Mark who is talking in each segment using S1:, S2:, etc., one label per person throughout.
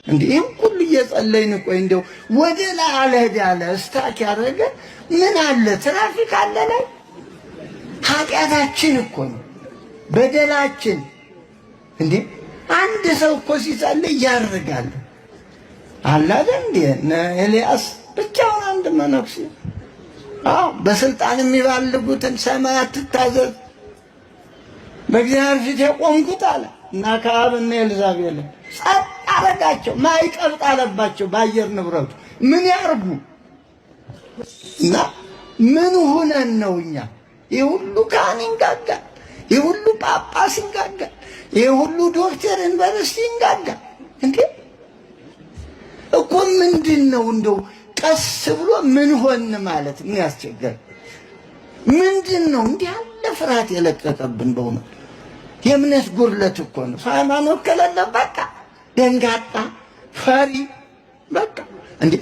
S1: እንዴም ሁሉ እየጸለይን ቆይ እንደው ወደ ላይ አልሄድ ያለ ስታክ ያደረገ ምን አለ? ትራፊክ አለ ላይ ኃጢአታችን እኮ ነው በደላችን። እንዴ አንድ ሰው እኮ ሲጸልይ ያርጋል አለ አይደል? እንዴ ኤልያስ ብቻውን አንድ መነኩሴ በስልጣን የሚባልጉትን ሰማያት ትታዘዝ በእግዚአብሔር ፊት የቆምኩት አለ እና ከአብና ኤልዛቤል ጸጥ አረጋቸው። ማይቀብ ጣለባቸው በአየር ንብረቱ። ምን ያርጉ? እና ምን ሆነን ነው እኛ ይህ ሁሉ ካህን ይንጋጋል፣ ይህ ሁሉ ጳጳስ ይንጋጋል፣ ይህ ሁሉ ዶክተር ዩኒቨርሲቲ ይንጋጋል? እንዴ እኮ ምንድን ነው እንደው ቀስ ብሎ ምን ሆን ማለት የሚያስቸግር ምንድን ነው? እንዲህ ያለ ፍርሃት የለቀቀብን በእውነት የእምነት ጉድለት እኮ ነው። ሃይማኖት ከሌለ በቃ ደንጋጣ ፈሪ በቃ። እንዴ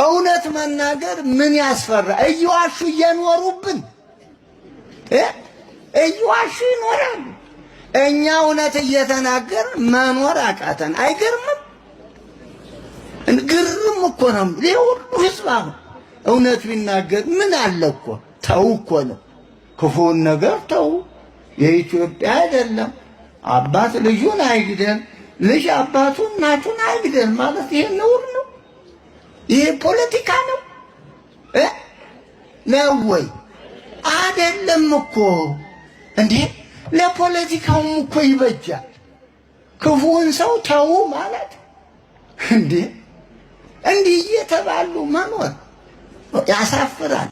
S1: እውነት መናገር ምን ያስፈራ? እየዋሹ እየኖሩብን እየዋሹ ይኖራሉ። እኛ እውነት እየተናገር መኖር አቃተን። አይገርምም? ግርም እኮ ነው። ይሄ ሁሉ ህዝብ አሁን እውነት ቢናገር ምን አለ እኮ። ተው እኮ ነው ክፉን ነገር ተው። የኢትዮጵያ አይደለም አባት ልጁን አይግደል፣ ልጅ አባቱን እናቱን አይግደል ማለት ይሄ ነውር ነው? ይሄ ፖለቲካ ነው ነው ወይ? አይደለም እኮ እንዴ ለፖለቲካውም እኮ ይበጃል ክፉን ሰው ተው ማለት። እንዴ እንዲህ እየተባሉ መኖር ያሳፍራል።